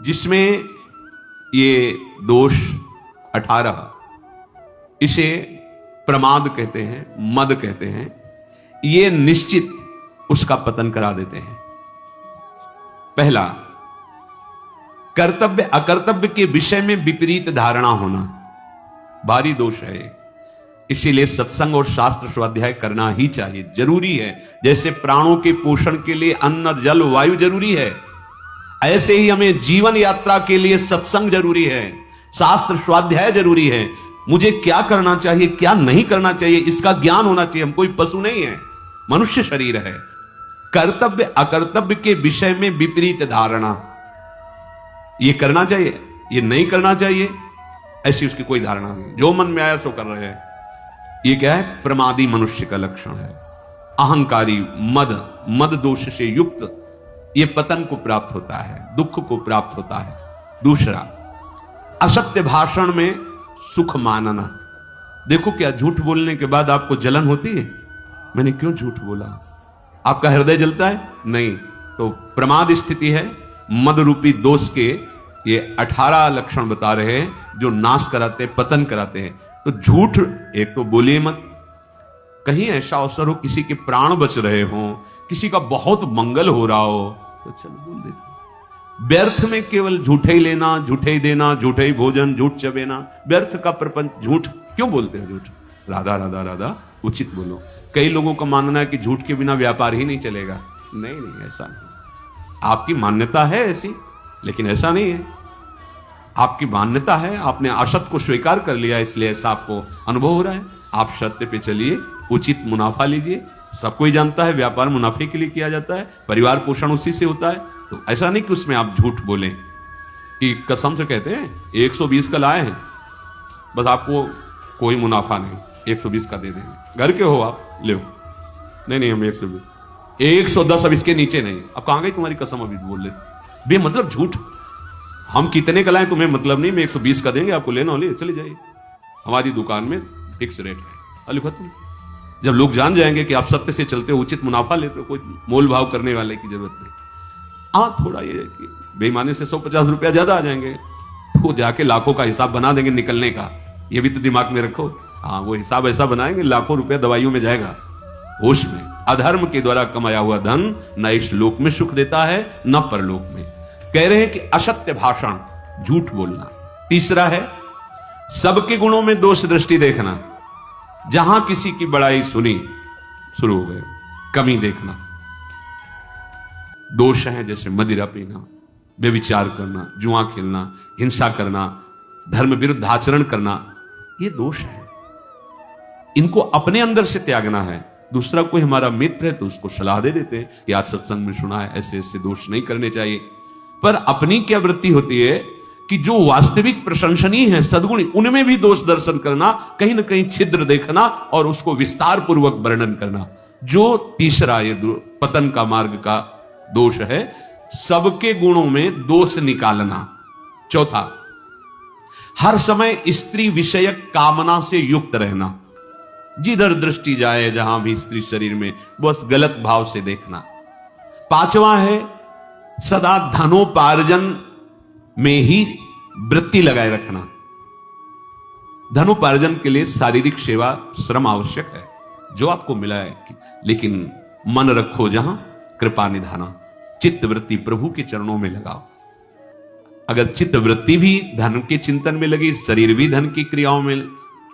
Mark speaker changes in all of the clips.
Speaker 1: जिसमें ये दोष 18, इसे प्रमाद कहते हैं, मद कहते हैं, ये निश्चित उसका पतन करा देते हैं। पहला, कर्तव्य अकर्तव्य के विषय में विपरीत धारणा होना भारी दोष है। इसीलिए सत्संग और शास्त्र स्वाध्याय करना ही चाहिए, जरूरी है। जैसे प्राणों के पोषण के लिए अन्न, जल, वायु जरूरी है, ऐसे ही हमें जीवन यात्रा के लिए सत्संग जरूरी है, शास्त्र स्वाध्याय जरूरी है। मुझे क्या करना चाहिए, क्या नहीं करना चाहिए, इसका ज्ञान होना चाहिए। हम कोई पशु नहीं है, मनुष्य शरीर है। कर्तव्य अकर्तव्य के विषय में विपरीत धारणा, ये करना चाहिए, ये नहीं करना चाहिए, ऐसी उसकी कोई धारणा नहीं। जो मन में आया सो कर रहे हैं, ये क्या है? प्रमादी मनुष्य का लक्षण है। अहंकारी, मद दोष से युक्त ये पतन को प्राप्त होता है, दुख को प्राप्त होता है। दूसरा, असत्य भाषण में सुख मानना। देखो, क्या झूठ बोलने के बाद आपको जलन होती है? मैंने क्यों झूठ बोला? आपका हृदय जलता है? नहीं। तो प्रमाद स्थिति है। मद रूपी दोष के ये 18 लक्षण बता रहे हैं जो नाश कराते हैं, पतन कराते हैं। तो झूठ एक तो बोलिए मत। कहीं ऐसा अवसर हो, किसी के प्राण बच रहे हो, किसी का बहुत मंगल हो रहा हो, तो चलो बोल देते। व्यर्थ में केवल झूठे ही लेना, झूठे ही देना, झूठे ही भोजन, झूठ चबेना, व्यर्थ का प्रपंच। झूठ क्यों बोलते हैं? झूठ राधा राधा राधा, उचित बोलो। कई लोगों का मानना है कि झूठ के बिना व्यापार ही नहीं चलेगा। नहीं नहीं, ऐसा नहीं। आपकी मान्यता है ऐसी, लेकिन ऐसा नहीं है। आपकी मान्यता है, आपने असत्य को स्वीकार कर लिया, इसलिए ऐसा आपको अनुभव हो रहा है। आप सत्य पे चलिए, उचित मुनाफा लीजिए। सबको ही जानता है व्यापार मुनाफे के लिए किया जाता है, परिवार पोषण उसी से होता है। तो ऐसा नहीं कि उसमें आप झूठ बोलें कि कसम से कहते हैं 120 का लाए हैं, बस आपको कोई मुनाफा नहीं, 120 का दे देंगे। घर के हो आप, ले नहीं नहीं, हम 110 अब इसके नीचे नहीं। अब कहां गई तुम्हारी कसम? अभी बोल ले बे, मतलब झूठ। हम कितने का लाए तुम्हें मतलब नहीं, मैं 120 का देंगे आपको, लेना हो ले, चले जाइए। हमारी दुकान में फिक्स रेट है, अली खत्म। जब लोग जान जाएंगे कि आप सत्य से चलते हो, उचित मुनाफा लेते हो, कोई मोल भाव करने वाले की जरूरत नहीं। हाँ, थोड़ा ये कि बेईमानी से 150 रुपया ज्यादा आ जाएंगे, तो जाके लाखों का हिसाब बना देंगे निकलने का। ये भी तो दिमाग में रखो। हाँ, वो हिसाब ऐसा बनाएंगे, लाखों रुपया दवाइयों में जाएगा। होश में, अधर्म के द्वारा कमाया हुआ धन न इस लोक में सुख देता है न परलोक में। कह रहे हैं कि असत्य भाषण, झूठ बोलना। तीसरा है सबके गुणों में दोष दृष्टि देखना। जहां किसी की बड़ाई सुनी, शुरू हो गए कमी देखना। दोष है जैसे मदिरा पीना, व्यभिचार करना, जुआ खेलना, हिंसा करना, धर्म विरुद्ध आचरण करना, ये दोष है। इनको अपने अंदर से त्यागना है। दूसरा कोई हमारा मित्र है तो उसको सलाह दे देते हैं कि आज सत्संग में सुना है, ऐसे ऐसे दोष नहीं करने चाहिए। पर अपनी क्या वृत्ति होती है कि जो वास्तविक प्रशंसनीय है, सद्गुणी, उनमें भी दोष दर्शन करना, कहीं ना कहीं छिद्र देखना और उसको विस्तार पूर्वक वर्णन करना। जो तीसरा ये पतन का मार्ग का दोष है, सबके गुणों में दोष निकालना। चौथा, हर समय स्त्री विषयक कामना से युक्त रहना। जिधर दृष्टि जाए, जहां भी स्त्री शरीर में, बस गलत भाव से देखना। पांचवा है सदा धनोपार्जन में ही वृत्ति लगाए रखना। धनोपार्जन के लिए शारीरिक सेवा, श्रम आवश्यक है, जो आपको मिला है, लेकिन मन रखो जहां कृपा निधाना। चित्त वृत्ति प्रभु के चरणों में लगाओ। अगर चित्त वृत्ति भी धन के चिंतन में लगी, शरीर भी धन की क्रियाओं में,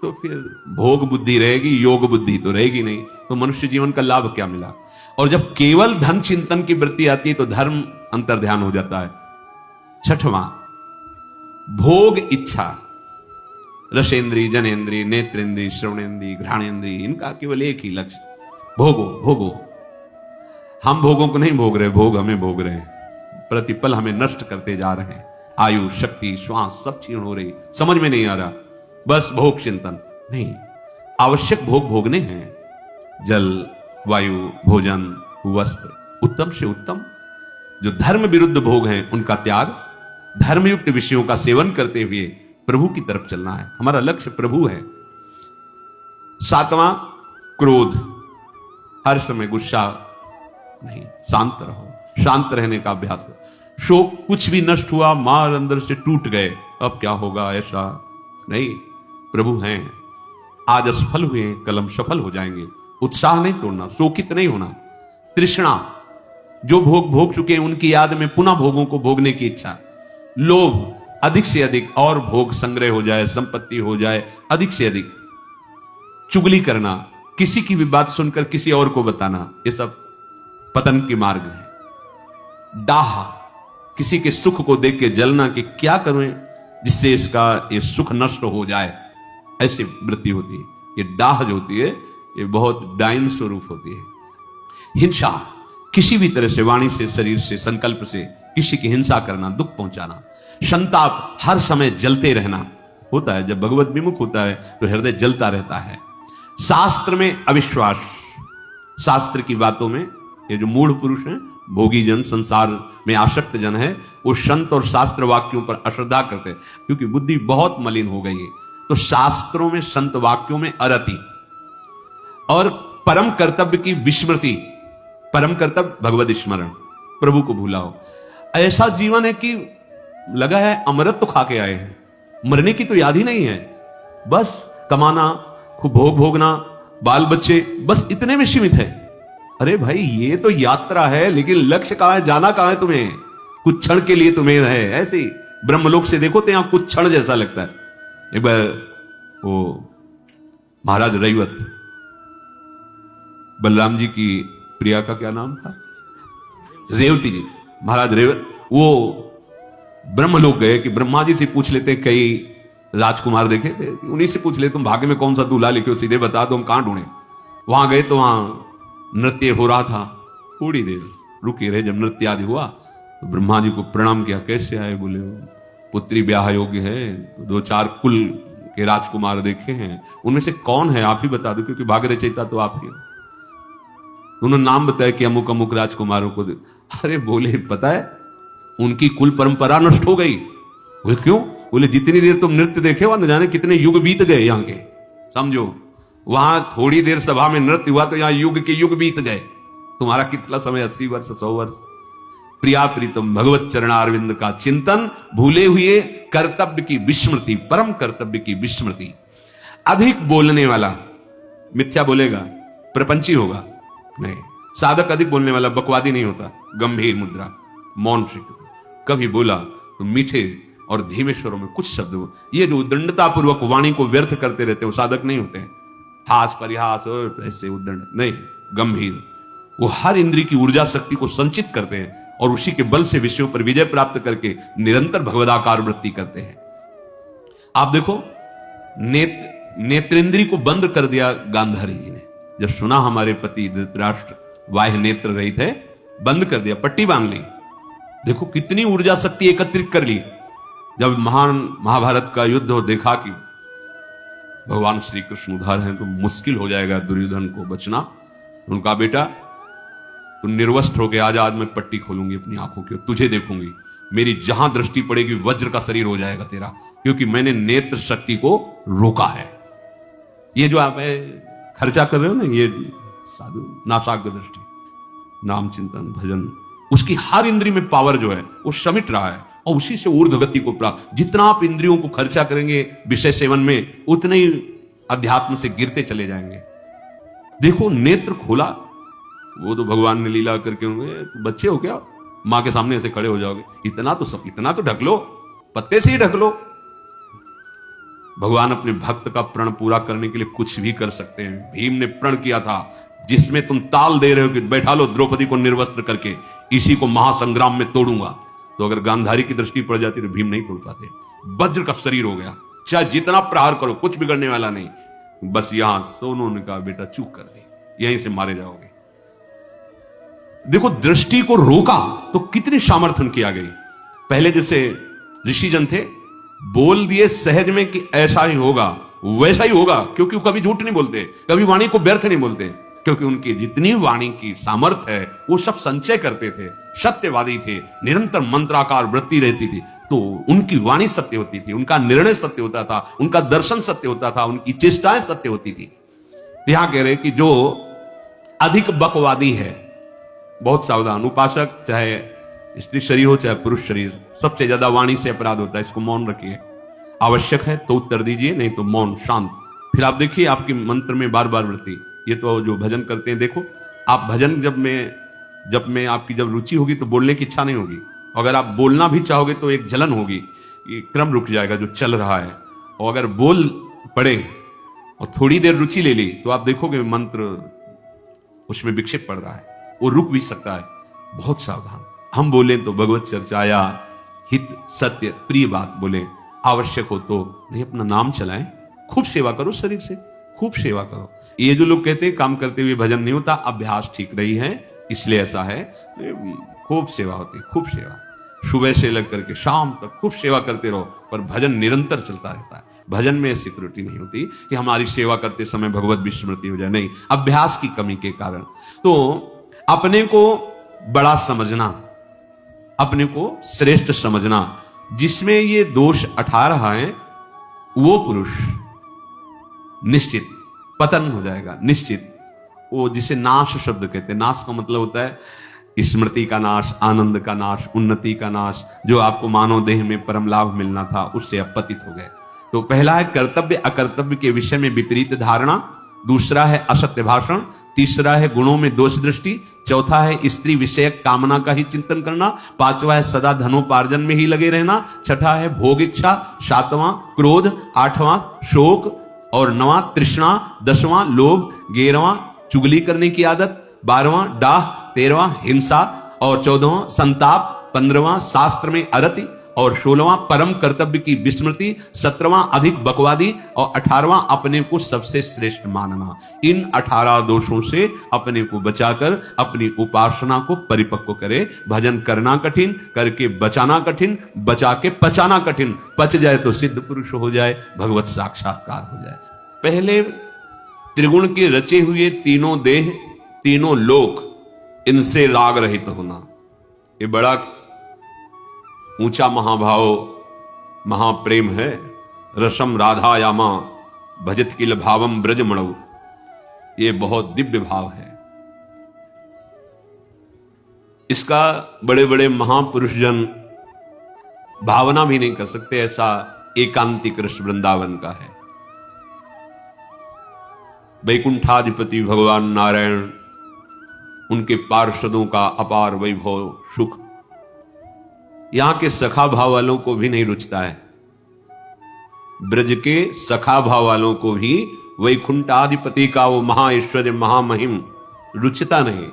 Speaker 1: तो फिर भोग बुद्धि रहेगी, योग बुद्धि तो रहेगी नहीं। तो मनुष्य जीवन का लाभ क्या मिला? और जब केवल धन चिंतन की वृत्ति आती है तो धर्म अंतर्ध्यान हो जाता है। छठवां, भोग इच्छा। रसेंद्री, जनेन्द्री, नेत्रेंद्री, श्रवणेन्द्री, घ्राणेन्द्री, इनका केवल एक ही लक्ष्य, भोगो भोगो। हम भोगों को नहीं भोग रहे, भोग हमें भोग रहे हैं। प्रतिपल हमें नष्ट करते जा रहे हैं। आयु, शक्ति, श्वास सब क्षीण हो रही, समझ में नहीं आ रहा, बस भोग चिंतन नहीं। आवश्यक भोग भोगने हैं, जल, वायु, भोजन, वस्त्र, उत्तम से उत्तम। जो धर्म विरुद्ध भोग हैं उनका त्याग, धर्मयुक्त विषयों का सेवन करते हुए प्रभु की तरफ चलना है। हमारा लक्ष्य प्रभु है। सातवां, क्रोध, हर समय गुस्सा नहीं, शांत रहो, शांत रहने का अभ्यास करो। शोक कुछ भी नष्ट हुआ, मार अंदर से टूट गए, अब क्या होगा, ऐसा नहीं। प्रभु हैं, आज असफल हुए हैं, कल हम सफल हो जाएंगे। उत्साह नहीं तोड़ना, शोकित नहीं होना। तृष्णा, जो भोग भोग चुके हैं उनकी याद में पुनः भोगों को भोगने की इच्छा। लोभ, अधिक से अधिक और भोग संग्रह हो जाए, संपत्ति हो जाए अधिक से अधिक। चुगली करना, किसी की भी बात सुनकर किसी और को बताना, ये सब पतन के मार्ग है। दाह, किसी के सुख को देख के जलना कि क्या करें जिससे इसका ये सुख नष्ट हो जाए, ऐसी वृत्ति होती है। ये दाह जो होती है ये बहुत डाइन स्वरूप होती है। हिंसा, किसी भी तरह से, वाणी से, शरीर से, संकल्प से किसी की हिंसा करना, दुख पहुंचाना। संताप, हर समय जलते रहना होता है। जब भगवत विमुख होता है तो हृदय जलता रहता है। शास्त्र में अविश्वास, शास्त्र की बातों में, ये जो मूढ़ पुरुष हैं, भोगी जन, संसार में आसक्त जन है, वो संत और शास्त्र वाक्यों पर अश्रद्धा करते हैं क्योंकि बुद्धि बहुत मलिन हो गई है। तो शास्त्रों में, संत वाक्यों में अरति और परम कर्तव्य की विस्मृति। परम कर्तव्य भगवत स्मरण, प्रभु को भूला हो। ऐसा जीवन है कि लगा है अमृत तो खा के आए हैं, मरने की तो याद ही नहीं है। बस कमाना, खूब भोग भोगना, बाल बच्चे, बस इतने में सीमित है। अरे भाई, ये तो यात्रा है, लेकिन लक्ष्य कहां है, जाना कहां है तुम्हें? कुछ क्षण के लिए तुम्हें है। ऐसे ही ब्रह्मलोक से देखो तो यहां कुछ क्षण जैसा लगता है। एक बार वो महाराज रैवत, बलराम जी की प्रिया का क्या नाम था, रेवती जी, महाराज रेवत, वो ब्रह्मलोक गए कि ब्रह्मा जी से पूछ लेते, कई राजकुमार देखे थे, उन्हीं से पूछ ले तुम भाग्य में कौन सा दूल्हा लिखे हो, सीधे बता दो, हम कहां ढूंढे। वहां गए तो वहां नृत्य हो रहा था, थोड़ी देर रुके रहे। जब नृत्य आदि हुआ तो ब्रह्मा जी को प्रणाम किया, कैसे आए? बोले पुत्री ब्याह योग्य है, दो चार कुल के राजकुमार देखे हैं, उनमें से कौन है आप ही बता दो, क्योंकि भाग्य रचयिता तो आप ही हो। उन्होंने नाम बताया कि अमुक अमुक राजकुमारों को। अरे बोले, पता है उनकी कुल परंपरा नष्ट हो गई। बोले क्यों? बोले जितनी देर तुम नृत्य देखे वहां न जाने कितने युग बीत गए यहाँ के। समझो, वहां थोड़ी देर सभा में नृत्य हुआ तो यहां युग के युग बीत गए। तुम्हारा कितना समय, 80 वर्ष, 100 वर्ष। प्रिया प्रीतम भगवत चरणारविंद का चिंतन, भूले हुए कर्तव्य की विस्मृति, परम कर्तव्य की विस्मृति। अधिक बोलने वाला मिथ्या बोलेगा, प्रपंची होगा नहीं। साधक अधिक बोलने वाला बकवादी नहीं होता, गंभीर मुद्रा, मौन से कभी बोला तो मीठे और धीमे स्वरों में कुछ शब्द। ये जो उद्दंडता पूर्वक वाणी को व्यर्थ करते रहते हैं वो साधक नहीं होते हैं। हास परिहास और ऐसे उद्दंड नहीं, गंभीर। वो हर इंद्रिय की ऊर्जा शक्ति को संचित करते हैं और उसी के बल से विषयों पर विजय प्राप्त करके निरंतर भगवदाकार वृत्ति करते हैं। आप देखो, नेत्रेंद्रिय को बंद कर दिया गांधारी जी ने। जब सुना हमारे पति धृतराष्ट्र बाह्य नेत्र रहित है, बंद कर दिया, पट्टी बांध ली। देखो कितनी ऊर्जा शक्ति एकत्रित कर ली। जब महान महाभारत का युद्ध हो, देखा कि भगवान श्री कृष्ण उधार हैं तो मुश्किल हो जाएगा दुर्योधन को बचना। उनका बेटा तू निर्वस्त्र होके आज, आज मैं पट्टी खोलूंगी अपनी आंखों की, तुझे देखूंगी, मेरी जहां दृष्टि पड़ेगी वज्र का शरीर हो जाएगा तेरा, क्योंकि मैंने नेत्र शक्ति को रोका है। ये जो आप खर्चा कर रहे हो ना, ये साधु नासाग्र दृष्टि, नाम चिंतन भजन, उसकी हर इंद्रिय में पावर जो है वो समिट रहा है और उसी से ऊर्ध्व गति को प्राप्त। जितना आप इंद्रियों को खर्चा करेंगे विषय सेवन में, उतने ही अध्यात्म से गिरते चले जाएंगे। देखो नेत्र खोला, वो तो भगवान ने लीला करके होंगे। बच्चे हो क्या, मां के सामने ऐसे खड़े हो जाओगे? इतना तो ढक लो, पत्ते से ही ढक लो। भगवान अपने भक्त का प्रण पूरा करने के लिए कुछ भी कर सकते हैं। भीम ने प्रण किया था, जिसमें तुम ताल दे रहे हो कि बैठा लो द्रौपदी को निर्वस्त्र करके, इसी को महासंग्राम में तोड़ूंगा। तो अगर गांधारी की दृष्टि पड़ जाती तो भीम नहीं तोड़ पाते। वज्र का शरीर हो गया, चाहे जितना प्रहार करो कुछ बिगड़ने वाला नहीं। बस यहां सोनू ने कहा, बेटा चूक कर दी, यहीं से मारे जाओगे। देखो दृष्टि को रोका तो कितनी सामर्थ्य किया गई। पहले जैसे ऋषिजन थे, बोल दिए सहज में कि ऐसा ही होगा, वैसा ही होगा, क्योंकि वो कभी झूठ नहीं बोलते, कभी वाणी को व्यर्थ नहीं बोलते, क्योंकि उनकी जितनी वाणी की सामर्थ्य है वो सब संचय करते थे, सत्यवादी थे, निरंतर मंत्राकार वृत्ति रहती थी, तो उनकी वाणी सत्य होती थी, उनका निर्णय सत्य होता था, उनका दर्शन सत्य होता था, उनकी चेष्टाएं सत्य होती थी। यहां कह रहे कि जो अधिक बकवादी है, बहुत सावधान। उपासक चाहे स्त्री शरीर हो चाहे पुरुष शरीर, सबसे ज्यादा वाणी से अपराध होता है, इसको मौन रखिए। आवश्यक है तो उत्तर दीजिए, नहीं तो मौन शांत। फिर आप देखिए आपके मंत्र में बार बार वृत्ति। ये तो जो भजन करते हैं, देखो आप भजन जब में आपकी जब रुचि होगी तो बोलने की इच्छा नहीं होगी। अगर आप बोलना भी चाहोगे तो एक जलन होगी, ये क्रम रुक जाएगा जो चल रहा है। और अगर बोल पड़े और थोड़ी देर रुचि ले ली तो आप देखोगे मंत्र उसमें विक्षेप पड़ रहा है, वो रुक भी सकता है। बहुत सावधान। हम बोले तो भगवत चर्चाया हित सत्य प्रिय बात बोले, आवश्यक हो तो नहीं अपना नाम चलाएं, खूब सेवा करो, शरीर से खूब सेवा करो। ये जो लोग कहते हैं काम करते हुए भजन नहीं होता, अभ्यास ठीक नहीं है इसलिए ऐसा है। खूब सेवा होती है, खूब सेवा, सुबह से लेकर के शाम तक खूब सेवा करते रहो, पर भजन निरंतर चलता रहता है। भजन में ऐसी त्रुटि नहीं होती कि हमारी सेवा करते समय भगवत विस्मृति हो जाए, नहीं, अभ्यास की कमी के कारण। तो अपने को बड़ा समझना, अपने को श्रेष्ठ समझना, जिसमें ये दोष 18 है, वो पुरुष निश्चित पतन हो जाएगा, निश्चित। वो जिसे नाश शब्द कहते हैं, नाश का मतलब होता है स्मृति का नाश, आनंद का नाश, उन्नति का नाश, जो आपको मानव देह में परम लाभ मिलना था उससे आप पतित हो गए। तो पहला है कर्तव्य अकर्तव्य के विषय में विपरीत धारणा, दूसरा है असत्य भाषण, तीसरा है गुणों में दोष दृष्टि, चौथा है स्त्री विषयक कामना का ही चिंतन करना, पांचवा है सदा धनोपार्जन में ही लगे रहना, छठा है भोग इच्छा, सातवां क्रोध, आठवां शोक और नवां तृष्णा, 10वां लोभ, 11वां चुगली करने की आदत, 12वां डाह, 13वां हिंसा और 14वां संताप, 15वां शास्त्र में अरति और 16वां परम कर्तव्य की विस्मृति, 17वां अधिक बकवादी और 18वां अपने को सबसे श्रेष्ठ मानना। इन 18 दोषों से अपने को बचाकर अपनी उपासना को परिपक्व करे। भजन करना कठिन, करके बचाना कठिन, बचा के पचाना कठिन, पच जाए तो सिद्ध पुरुष हो जाए, भगवत साक्षात्कार हो जाए। पहले त्रिगुण के रचे हुए तीनों देह, तीनों लोक, इनसे राग रहित होना, ये बड़ा ऊंचा महाभाव महाप्रेम है। रसम राधायामा भजत किल भावम ब्रजमणौ, ये बहुत दिव्य भाव है। इसका बड़े बड़े महापुरुष जन भावना भी नहीं कर सकते, ऐसा एकांतिक रस वृंदावन का है। वैकुंठाधिपति भगवान नारायण, उनके पार्षदों का अपार वैभव सुख यहां के सखा भाव वालों को भी नहीं रुचता है। ब्रज के सखा भाव वालों को भी वैकुंठाधिपति का वो महाऐश्वर्य महामहिम रुचता नहीं।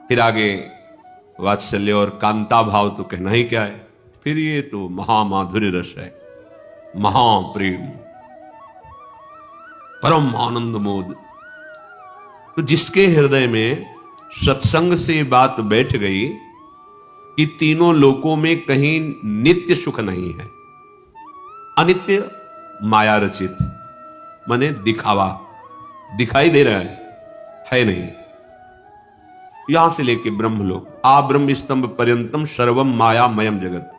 Speaker 1: फिर आगे वात्सल्य और कांता भाव तो कहना ही क्या है, फिर ये तो महामाधुर्य रस है, महाप्रेम, परम आनंद मोद। तो जिसके हृदय में सत्संग से बात बैठ गई कि तीनों लोकों में कहीं नित्य सुख नहीं है, अनित्य माया रचित, माने दिखावा, दिखाई दे रहा है नहीं। यहां से लेके ब्रह्मलोक, आ ब्रह्म स्तंभ पर्यंतम सर्वम मायामयम जगत।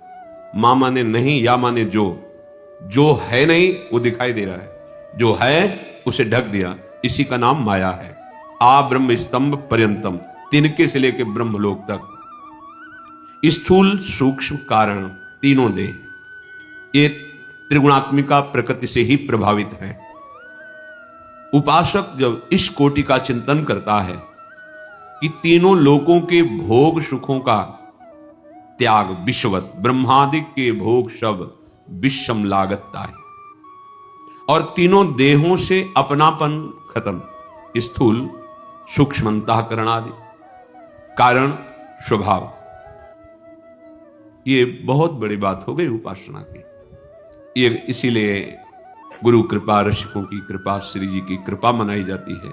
Speaker 1: मां माने नहीं, या माने जो है नहीं वो दिखाई दे रहा है, जो है उसे ढक दिया, इसी का नाम माया है। आ ब्रह्म स्तंभ पर्यंतम, तिनके से लेके ब्रह्मलोक तक, स्थूल सूक्ष्म कारण तीनों देह, ये त्रिगुणात्मिका प्रकृति से ही प्रभावित है। उपासक जब इस कोटि का चिंतन करता है कि तीनों लोकों के भोग सुखों का त्याग, विश्ववत ब्रह्मादि के भोग सब विषम लागता है, और तीनों देहों से अपनापन खत्म, स्थूल सूक्ष्म अंतःकरण आदि कारण स्वभाव, ये बहुत बड़ी बात हो गई उपासना की। ये इसीलिए गुरु कृपा, ऋषिकों की कृपा, श्री जी की कृपा मनाई जाती है।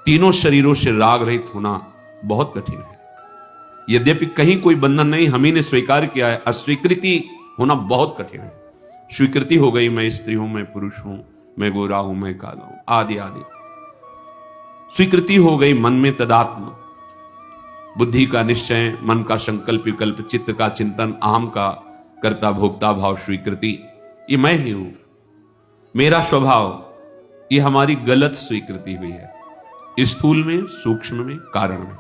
Speaker 1: तीनों शरीरों से राग रहित होना बहुत कठिन है। यद्यपि कहीं कोई बंधन नहीं, हम ही ने स्वीकार किया है, अस्वीकृति होना बहुत कठिन है। स्वीकृति हो गई, मैं स्त्री हूं, मैं पुरुष हूं, मैं गोरा हूं, मैं काला हूं, आदि आदि। स्वीकृति हो गई मन में तदात्म, बुद्धि का निश्चय, मन का संकल्प विकल्प, चित्त का चिंतन, अहम का कर्ता भोक्ता भाव, स्वीकृति, ये मैं ही हूं, मेरा स्वभाव, ये हमारी गलत स्वीकृति हुई है, स्थूल में, सूक्ष्म में, कारण में।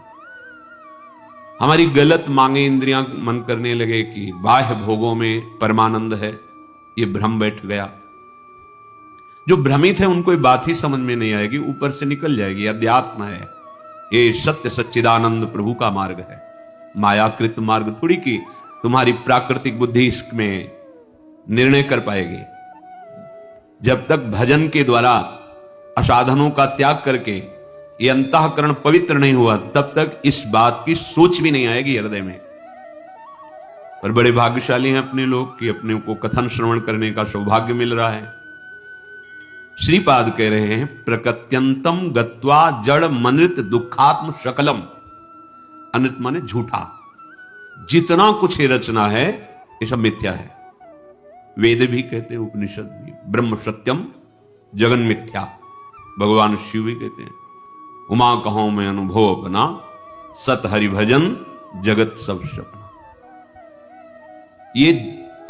Speaker 1: हमारी गलत मांगे इंद्रियां मन करने लगे कि बाह्य भोगों में परमानंद है, ये भ्रम बैठ गया। जो भ्रमित है उनको ये बात ही समझ में नहीं आएगी, ऊपर से निकल जाएगी। अध्यात्म है, ये सत्य सच्चिदानंद प्रभु का मार्ग है, मायाकृत मार्ग थोड़ी कि तुम्हारी प्राकृतिक बुद्धि इसमें निर्णय कर पाएगी। जब तक भजन के द्वारा असाधनों का त्याग करके ये अंतःकरण पवित्र नहीं हुआ, तब तक इस बात की सोच भी नहीं आएगी हृदय में। पर बड़े भाग्यशाली हैं अपने लोग कि अपने को कथन श्रवण करने का सौभाग्य मिल रहा है। श्रीपाद कह रहे हैं, प्रकृत्यंतम गत्वा जड़ मनित दुखात्म शकलम। अनित माने झूठा, जितना कुछ ये रचना है ये सब मिथ्या है। वेद भी कहते हैं, उपनिषद भी, ब्रह्म सत्यम जगन मिथ्या। भगवान शिव भी कहते हैं, उमा कहूं मैं अनुभव अपना, सत हरि भजन जगत सब सपना। ये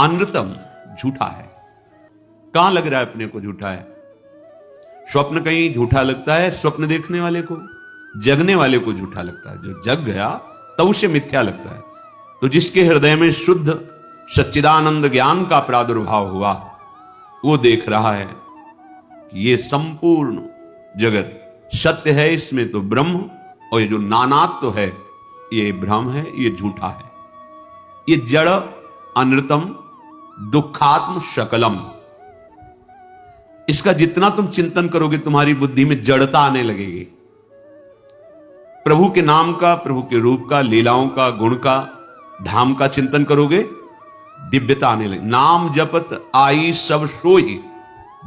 Speaker 1: अनृतम झूठा है। कहां लग रहा है अपने को झूठा है? स्वप्न कहीं झूठा लगता है स्वप्न देखने वाले को, जगने वाले को झूठा लगता है। जो जग गया तब उसे मिथ्या लगता है। तो जिसके हृदय में शुद्ध सच्चिदानंद ज्ञान का प्रादुर्भाव हुआ, वो देख रहा है कि ये संपूर्ण जगत सत्य है, इसमें तो ब्रह्म, और ये जो नानात्व है ये भ्रम है, ये झूठा है। ये जड़ अनृतम दुखात्म शकलम। इसका जितना तुम चिंतन करोगे तुम्हारी बुद्धि में जड़ता आने लगेगी। प्रभु के नाम का, प्रभु के रूप का, लीलाओं का, गुण का, धाम का चिंतन करोगे, दिव्यता आने लगे। नाम जपत आई सब सोई,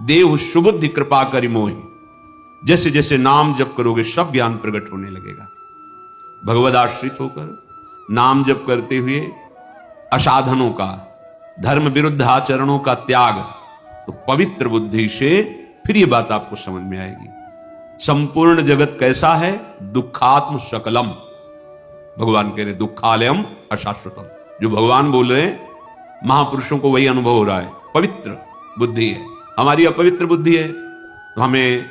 Speaker 1: देव सुबुद्धि कृपा करि मोहि। जैसे जैसे नाम जप करोगे सब ज्ञान प्रकट होने लगेगा। भगवद आश्रित होकर नाम जप करते हुए असाधनों का, धर्म विरुद्ध आचरणों का त्याग, तो पवित्र बुद्धि से फिर ये बात आपको समझ में आएगी। संपूर्ण जगत कैसा है? दुखात्म शकलम। भगवान कह रहे दुखालयम अशाश्वतम। जो भगवान बोल रहे हैं, महापुरुषों को वही अनुभव हो रहा है। पवित्र बुद्धि है, हमारी अपवित्र बुद्धि है तो हमें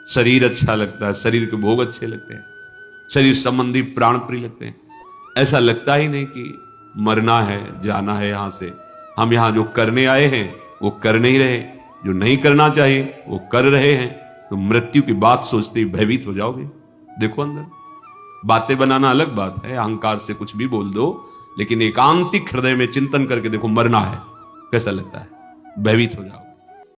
Speaker 1: शरीर अच्छा लगता है, शरीर के भोग अच्छे लगते हैं, शरीर संबंधी प्राण प्रिय लगते हैं। ऐसा लगता ही नहीं कि मरना है, जाना है यहां से। हम यहां जो करने आए हैं वो कर नहीं रहे, जो नहीं करना चाहिए वो कर रहे हैं। तो मृत्यु की बात सोचते ही भयभीत हो जाओगे। देखो अंदर बातें बनाना अलग बात है, अहंकार से कुछ भी बोल दो, लेकिन एकांतिक हृदय में चिंतन करके देखो मरना है, कैसा लगता है? भयभीत हो जाओ।